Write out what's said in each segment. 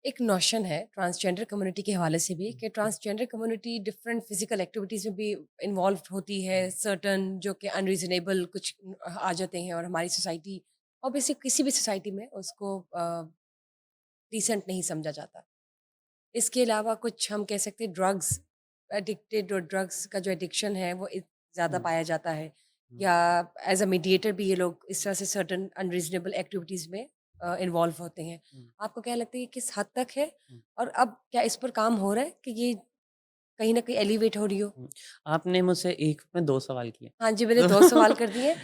एक नोशन है transgender community के हवाले से भी कि transgender community different physical activities में भी इन्वॉल्व होती है, सर्टन जो कि अनरीजनेबल कुछ आ जाते हैं और हमारी सोसाइटी ऑब्वियसली किसी भी सोसाइटी में उसको डिसेंट नहीं समझा जाता। इसके अलावा कुछ हम कह सकते हैं ड्रग्स एडिक्टेड और ड्रग्स का जो एडिक्शन है वो ज़्यादा हुँ, पाया जाता है, हुँ, या एज अ मीडिएटर भी ये लोग इस तरह से सर्टन अनरीजनेबल एक्टिविटीज़ में इन्वॉल्व होते हैं। हुँ, आपको क्या लगता है ये किस हद तक है, हुँ, और अब क्या इस पर काम हो रहा है कि ये कहीं ना कहीं एलिवेट हो रही हो? हुँ। आपने मुझसे एक में 2 सवाल किए। हाँ जी, मैंने तो 2 सवाल कर दिए।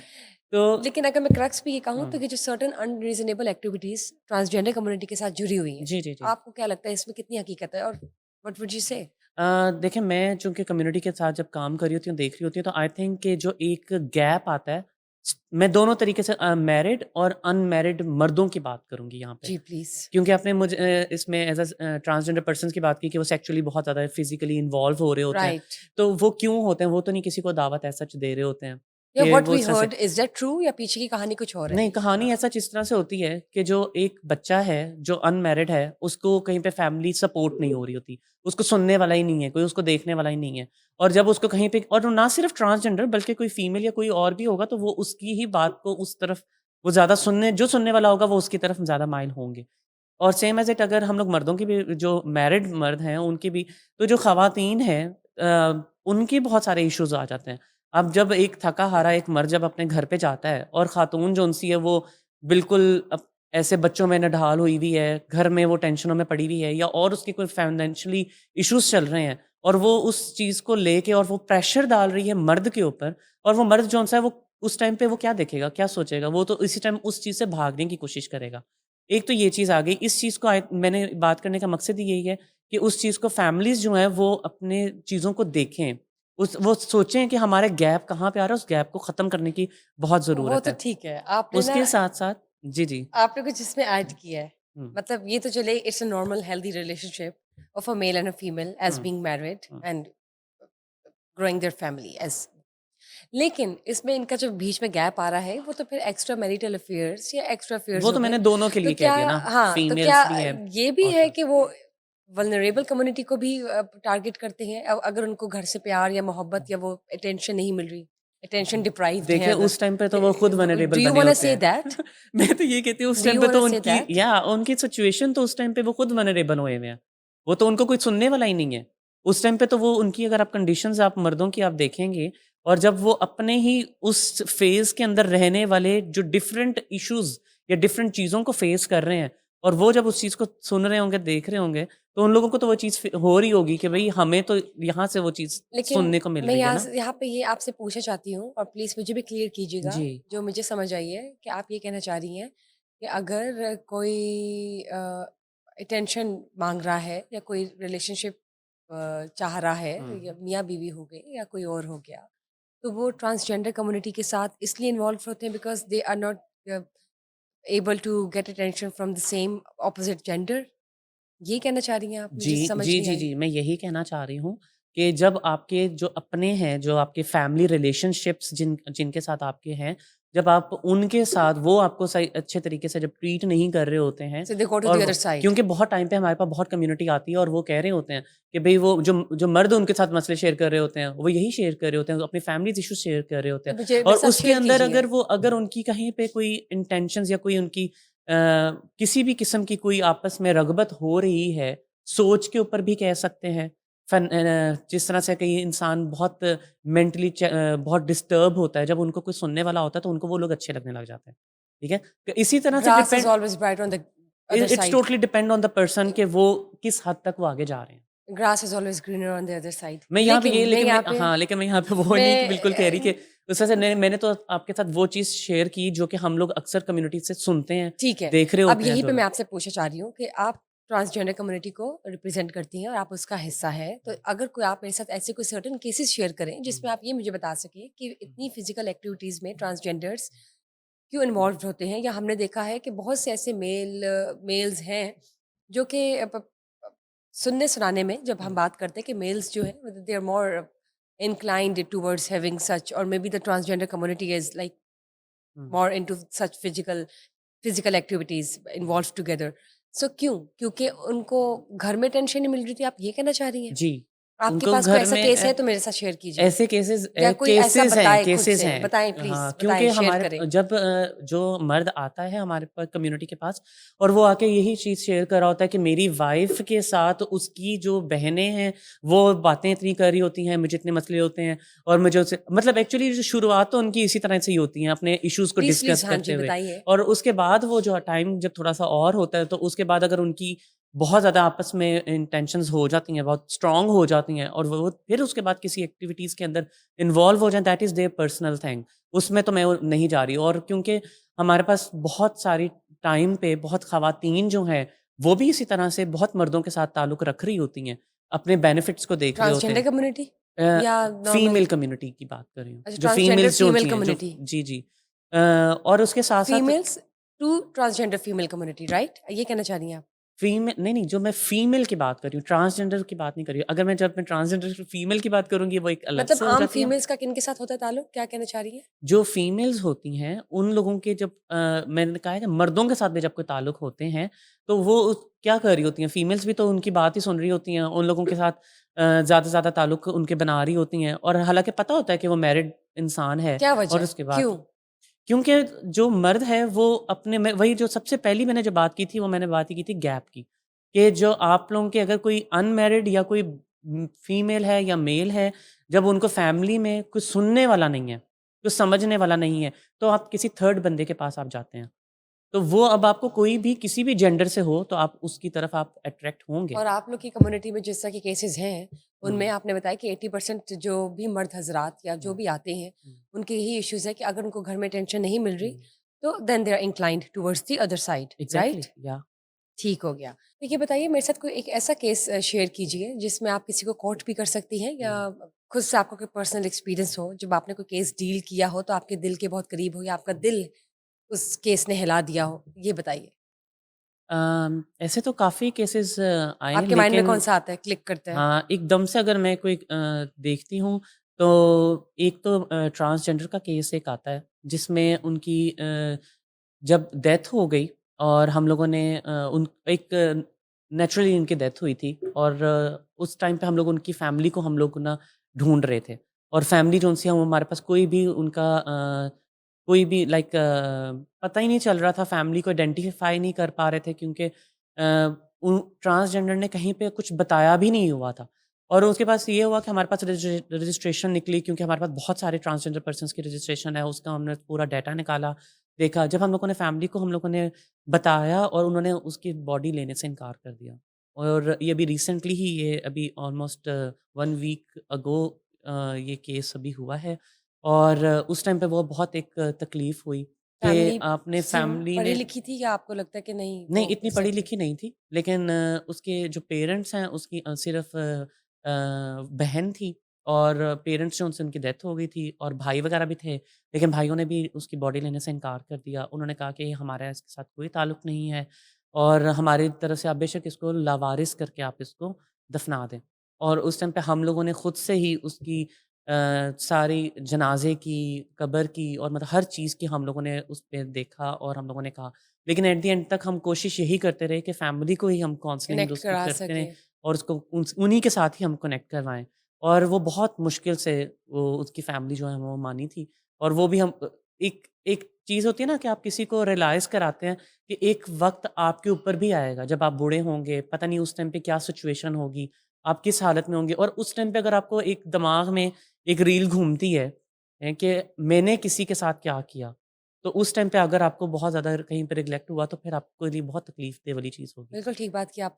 तो लेकिन अगर मैं क्रक्स भी ये कहूँ तो हुँ, कि जो certain unreasonable activities transgender community के साथ जुड़ी हुई हैं, जी, जी, जी। आपको क्या लगता है इसमें कितनी हकीकत है, और व्हाट वुड यू से? देखिए मैं चूँकि कम्युनिटी के साथ जब काम कर रही होती हूँ, देख रही होती हूँ, तो आई थिंक कि जो एक गैप आता है, मैं दोनों तरीके से मैरिड और अनमैरिड मर्दों की बात करूँगी यहाँ पे। जी प्लीज़। क्योंकि आपने मुझे इसमें एज़ ट्रांसजेंडर पर्सन्स की बात की कि वो सेक्सुअली बहुत ज़्यादा फिज़िकली इन्वॉल्व हो रहे होते हैं। राइट। तो वो क्यों होते हैं? वो तो नहीं किसी को दावत एज़ सच दे रहे होते हैं या कि व्हाट वो वी इस तरह से हर्ड इज़ दैट ट्रू, या पीछे की कहानी कुछ और है? नहीं, कहानी ऐसा इस तरह से होती है कि जो एक बच्चा है, जो अनमैरिड है, उसको कहीं पे फैमिली सपोर्ट नहीं हो रही होती। उसको सुनने वाला ही नहीं है, कोई उसको देखने वाला ही नहीं है। और जब उसको कहीं पे और ना सिर्फ़ ट्रांसजेंडर बल्कि कोई फीमेल या कोई और भी होगा तो वो उसकी ही बात को उस तरफ वो ज़्यादा सुनने जो सुनने वाला होगा वो उसकी तरफ ज़्यादा माइल होंगे। और सेम एज़ इट अगर हम लोग मर्दों की भी जो मैरिड मर्द हैं उनकी भी तो जो ख़वातीन हैं उनके बहुत सारे इश्यूज़ आ जाते हैं। अब जब एक थका-हारा एक मर्द जब अपने घर पे जाता है और ख़ातून जो-सी है वो बिल्कुल ऐसे बच्चों में नढाल हुई हुई है, घर में वो टेंशनों में पड़ी हुई है या और उसके कोई फाइनेंशियली इश्यूज़ चल रहे हैं और वो उस चीज़ को लेके और वो प्रेशर डाल रही है मर्द के ऊपर और वो मर्द जो-सा है वो उस टाइम पे वो क्या देखेगा, क्या सोचेगा? वो तो इसी टाइम उस चीज़ से भागने की कोशिश करेगा। एक तो ये चीज़ आ गई, इस चीज़ को मैंने बात करने का मकसद ही यही है कि उस चीज़ को फैमिलीज़ जो हैं वो अपने चीज़ों को देखें। उस वो सोचें कि हमारा गैप कहाँ पे आ रहा है, उस गैप को ख़त्म करने की बहुत वो ज़रूरत तो है। ठीक है। आपने ना उसके साथ-साथ जी, जी। आपने कुछ इसमें ऐड किया है। हुँ, मतलब ये तो चले it's a normal healthy relationship of a male and a female as hmm, being married hmm. And growing their family as, लेकिन इसमें इनका जो बीच में गैप आ रहा है वो तो फिर एक्स्ट्रा मैरिटल अफेयर्स या एक्स्ट्रा अफेयर्स वो हो तो गए। मैंने दोनों के तो लिए कह क्या, दिया ना, हाँ, तो क्या फीमेल्स भी हैं ये भी और है कि वो वल्नरेबल कम्युनिटी को भी टारगेट करते हैं अगर उनको घर से प्यार या मोहब्बत या वो अटेंशन नहीं मिल रही, अटेंशन डिप्राइव्ड हैं देखिए अगर, उस टाइम पे तो वो खुद डू वल्नरेबल यू बने वांना होते से हैं। दैट? मैं तो ये कहती हूँ उस डू टाइम यू पे वांना तो से उनकी दैट? उनकी सिचुएशन तो उस टाइम पे वो खुद वल्नरेबल हुए हुए हैं। वो तो उनको कोई सुनने वाला ही नहीं है। उस टाइम पे तो वो उनकी अगर आप कंडीशंस आप मर्दों की आप देखेंगे और जब वो अपने ही उस फ़ेज़ के अंदर रहने वाले जो डिफरेंट इश्यूज़ या डिफरेंट चीज़ों को फ़ेस कर रहे हैं और वो जब उस चीज़ को सुन रहे होंगे, देख रहे होंगे, तो उन लोगों को तो वो चीज़ हो रही होगी कि भई हमें तो यहाँ से वो चीज़ लेकिन सुनने को मिल मैं रही है यहाँ ना। से यहाँ पे ये आपसे पूछना चाहती हूँ और प्लीज़ मुझे भी क्लियर कीजिएगा, जी। जो मुझे समझ आई है कि आप ये कहना चाह रही हैं कि अगर कोई अटेंशन माँग रहा है या कोई रिलेशनशिप चाह रहा है, या हुँ। मियाँ-बीवी हो गए या कोई और हो गया, तो वो ट्रांसजेंडर कम्युनिटी के साथ इसलिए इन्वॉल्व होते हैं because they are not able to get attention from the same opposite gender? ये कहना चाह रही हैं आप? जी, मुझे समझ जी, नहीं जी, आई। जी। मैं यही कहना चाह रही हूँ कि जब आपके जो अपने हैं, जो आपके फैमिली रिलेशनशिप्स जिनके साथ आपके हैं, जब आप उनके साथ वो आपको सही अच्छे तरीके से जब ट्रीट नहीं कर रहे होते हैं सो दे गो टू और द अदर साइड। क्योंकि बहुत टाइम पे हमारे पास बहुत कम्युनिटी आती है और वो कह रहे होते हैं कि भई वो जो जो मर्द उनके साथ मसले शेयर कर रहे होते हैं, वो यही शेयर कर रहे होते हैं, अपनी फैमिलीज़ इश्यूज़ शेयर कर रहे होते तो हैं मुझे मेरे और साथ उसके शेयर अंदर कीजिए। अगर उनकी कहीं पे कोई इंटेंशंस या कोई उनकी किसी भी किस्म की कोई आपस में रग़बत हो रही है सोच के ऊपर भी कह सकते हैं। जिस तरह से कई इंसान बहुत मेंटली बहुत डिस्टर्ब होता है, जब उनको कोई सुनने वाला होता है, तो उनको वो लोग अच्छे लगने लग जाते हैं। ठीक है? तो इसी तरह से grass is always brighter on the other it's side. Totally depend on the person कि वो किस हद तक वो आगे जा रहे हैं। Grass is always greener on the other side. मैं यहाँ पे लेकिन ये मैं लेकिन मैं यहाँ पे हाँ, लेकिन मैं यहाँ पे वो नहीं कि मैं बिल्कुल कह रही कि उस वजह से मैंने तो आपके साथ वो चीज़ शेयर की जो कि हम लोग अक्सर कम्युनिटी से सुनते हैं, ठीक है। देख रहे अब होते हैं यहीं पे जो मैं लोग। आपसे पूछना चाह रही हूँ कि आप ट्रांसजेंडर कम्युनिटी को रिप्रेज़ेंट करती हैं और आप उसका हिस्सा हैं। तो अगर कोई आप मेरे साथ ऐसे कोई सर्टेन केसेज़ शेयर करें, हुँ, जिसमें आप ये मुझे बता सकें कि हुँ, इतनी फ़िज़िकल एक्टिविटीज़ में ट्रांसजेंडर्स क्यों इन्वॉल्व्ड होते हैं, या हमने देखा है कि बहुत से ऐसे मेल्स हैं जो कि सुनने सुनाने में जब हुँ, हम बात करते हैं कि मेल्स जो हैं they are more inclined towards having such, or maybe the transgender community is like hmm, more into such physical activities hmm, involved together. सो क्यों? क्योंकि उनको घर में टेंशन नहीं मिल रही थी, आप ये कहना चाह रही हैं? जी, आपके उनको पास कोई घर ऐसा में केस है तो मेरे साथ शेयर कीजिए। ऐसे केसेस या कोई ऐसा बताए खुद केसेस से, हैं। बताएँ हाँ, प्लीज़, क्योंकि बताएँ, शेयर हमारे करें। जब जो मर्द आता है हमारे कम्युनिटी के पास और वो आके यही चीज़ शेयर कर रहा होता है कि मेरी वाइफ़ के साथ उसकी जो बहनें हैं, वो बातें इतनी कर रही होती हैं, मुझे इतने मसले होते हैं और मुझे उससे मतलब एक्चुअली जो शुरुआत तो उनकी इसी तरह से ही होती है, अपने इश्यूज़ को प्लीज़, डिस्कस प्लीज़, हाँ करते जी, हुए। बताइए। और उसके बाद वो जो टाइम जब थोड़ा-सा और होता है, तो उसके बाद अगर उनकी बहुत ज़्यादा आपस में इंटेंशंस हो जाती हैं, बहुत स्ट्रॉन्ग हो जाती हैं और वो फिर उसके बाद किसी एक्टिविटीज़ के अंदर इन्वॉल्व हो जाएँ, that is their personal thing. उसमें तो मैं वो नहीं जा रही और क्योंकि हमारे पास बहुत सारी टाइम पे बहुत ख़वातीन जो हैं, वो भी इसी तरह से बहुत मर्दों के साथ ताल्लुक़ रख रही होती हैं, अपने बेनिफिट्स को देख रहे होते ट्रांसजेंडर हैं। कम्युनिटी अ, या नॉर्मल? फीमेल कम्युनिटी की बात कर रही हूँ, अच्छा, जो ट्रांसजेंडर फीमेल्स जो फीमेल होती हैं, जो कम्युनिटी। जी, जी। और उसके साथ-साथ females to transgender female community, right? ये कहना चाह रही हैं आप? नहीं, नहीं, जो मैं फीमेल की बात कर रही हूँ, ट्रांसजेंडर की बात नहीं कर रही हूँ। अगर मैं ट्रांसजेंडर फीमेल की बात करूँगी, वो एक अलग मतलब से हो आम जाती है। फीमेल्स का किनके साथ होता है ताल्लुक? क्या कहना चाह रही हैं? जो फीमेल्स होती हैं, उन लोगों के जब मैंने कहा है कि मर्दों के साथ भी जब कोई ताल्लुक होते हैं, तो वो क्या कर रही होती हैं, फीमेल्स भी तो उनकी बात ही सुन रही होती हैं, उन लोगों के साथ ज़्यादा से ज़्यादा ताल्लुक उनके बना रही होती हैं और हालाँकि पता होता है कि वो मैरिड इंसान है क्या और वजह? उसके बाद क्यों? क्योंकि जो मर्द है वो अपने में वही जो सबसे पहली मैंने जो बात की थी, वो मैंने बात ही की थी गैप की, कि जो आप लोगों के अगर कोई अनमैरिड या कोई फीमेल है या मेल है, जब उनको फैमिली में कुछ सुनने वाला नहीं है, कुछ समझने वाला नहीं है, तो आप किसी थर्ड बंदे के पास आप जाते हैं। तो वो अब आपको कोई भी किसी भी जेंडर से हो, तो आप उसकी तरफ आप अट्रैक्ट होंगे। और आप लोग की कम्युनिटी में जिस तरह के केसेस हैं, उनमें हुँ, आपने बताया कि 80% जो भी मर्द हज़रात या जो हुँ, भी आते हैं, हुँ, उनके यही इश्यूज़ है कि अगर उनको घर में टेंशन नहीं मिल रही, हुँ। तो then they are inclined towards the other side, exactly, right? या ठीक हो गया। देखिए बताइए मेरे साथ कोई एक ऐसा केस शेयर कीजिए जिसमें आप किसी को कोट भी कर सकती हैं या हुँ। खुद से आपका कोई पर्सनल एक्सपीरियंस हो, जब आपने कोई केस डील किया हो तो आपके दिल के बहुत करीब हो या आपका दिल उस केस ने हिला दिया हो? ये बताइए। ऐसे तो काफ़ी केसेज़ आए हैं आपके माइंड में लेकिन कौन-सा आता है, क्लिक करता है? हाँ, एकदम से अगर मैं कोई देखती हूँ, तो एक तो ट्रांसजेंडर का केस एक आता है, जिसमें उनकी जब डेथ हो गई और हम लोगों ने उन एक नेचुरली उनकी डेथ हुई थी और उस टाइम पे हम लोग उनकी फैमिली को हम लोग ना ढूँढ रहे थे और फैमिली जो-सी हम हमारे पास कोई भी उनका कोई भी लाइक पता ही नहीं चल रहा था, फैमिली को आइडेंटिफ़ाई नहीं कर पा रहे थे क्योंकि उन ट्रांसजेंडर ने कहीं पे कुछ बताया भी नहीं हुआ था। और उसके पास ये हुआ कि हमारे पास रजिस्ट्रेशन निकली क्योंकि हमारे पास बहुत सारे ट्रांसजेंडर पर्सन्स की रजिस्ट्रेशन है, उसका हमने पूरा डाटा निकाला, देखा। जब हम लोगों ने फैमिली को हम लोगों ने बताया और उन्होंने उसकी बॉडी लेने से इनकार कर दिया। और ये अभी रिसेंटली ही ये अभी ऑलमोस्ट 1 वीक अगो ये केस अभी हुआ है और उस टाइम पे वो बहुत एक तकलीफ़ हुई कि फैमिली आपने फैमिली ने पढ़ी-लिखी थी या आपको लगता है कि नहीं नहीं, वो इतनी सेटल पढ़ी-लिखी नहीं थी, लेकिन उसके जो पेरेंट्स हैं, उसकी सिर्फ़ बहन थी और पेरेंट्स जो उनसे उनकी डेथ हो गई थी और भाई वगैरह भी थे, लेकिन भाइयों ने भी उसकी बॉडी लेने से इनकार कर दिया। उन्होंने कहा कि हमारा इसके साथ कोई ताल्लुक नहीं है और हमारी तरफ से आप बेशक इसको लावारिस करके आप इसको दफ़ना दें। और उस टाइम पे हम लोगों ने खुद से ही उसकी सारी जनाज़े की, कब्र की और मतलब हर चीज़ की हम लोगों ने उस पे देखा और हम लोगों ने कहा लेकिन एट द एंड तक हम कोशिश यही करते रहे कि फैमिली को ही हम काउंसलिंग कनेक्ट उसकी करा करते रहें सकें? और उसको उन्हीं के साथ ही हम कनेक्ट करवाएँ। और वो बहुत मुश्किल से वो उसकी फैमिली जो है वो मानी थी और वो भी हम एक एक चीज़ होती है ना कि आप किसी को रियलाइज़ कराते हैं कि एक वक़्त आपके ऊपर भी आएगा जब आप बूढ़े होंगे, पता नहीं उस टाइम पे क्या सिचुएशन होगी, आप किस हालत में होंगे और उस टाइम पे अगर आपको एक दिमाग में एक रील घूमती है कि मैंने किसी के साथ क्या किया? तो उस टाइम पे अगर आपको बहुत ज़्यादा कहीं पे नेग्लेक्ट हुआ तो फिर आपको लिए बहुत तकलीफ़ दे वाली चीज़ होगी। बिल्कुल ठीक बात की आपने।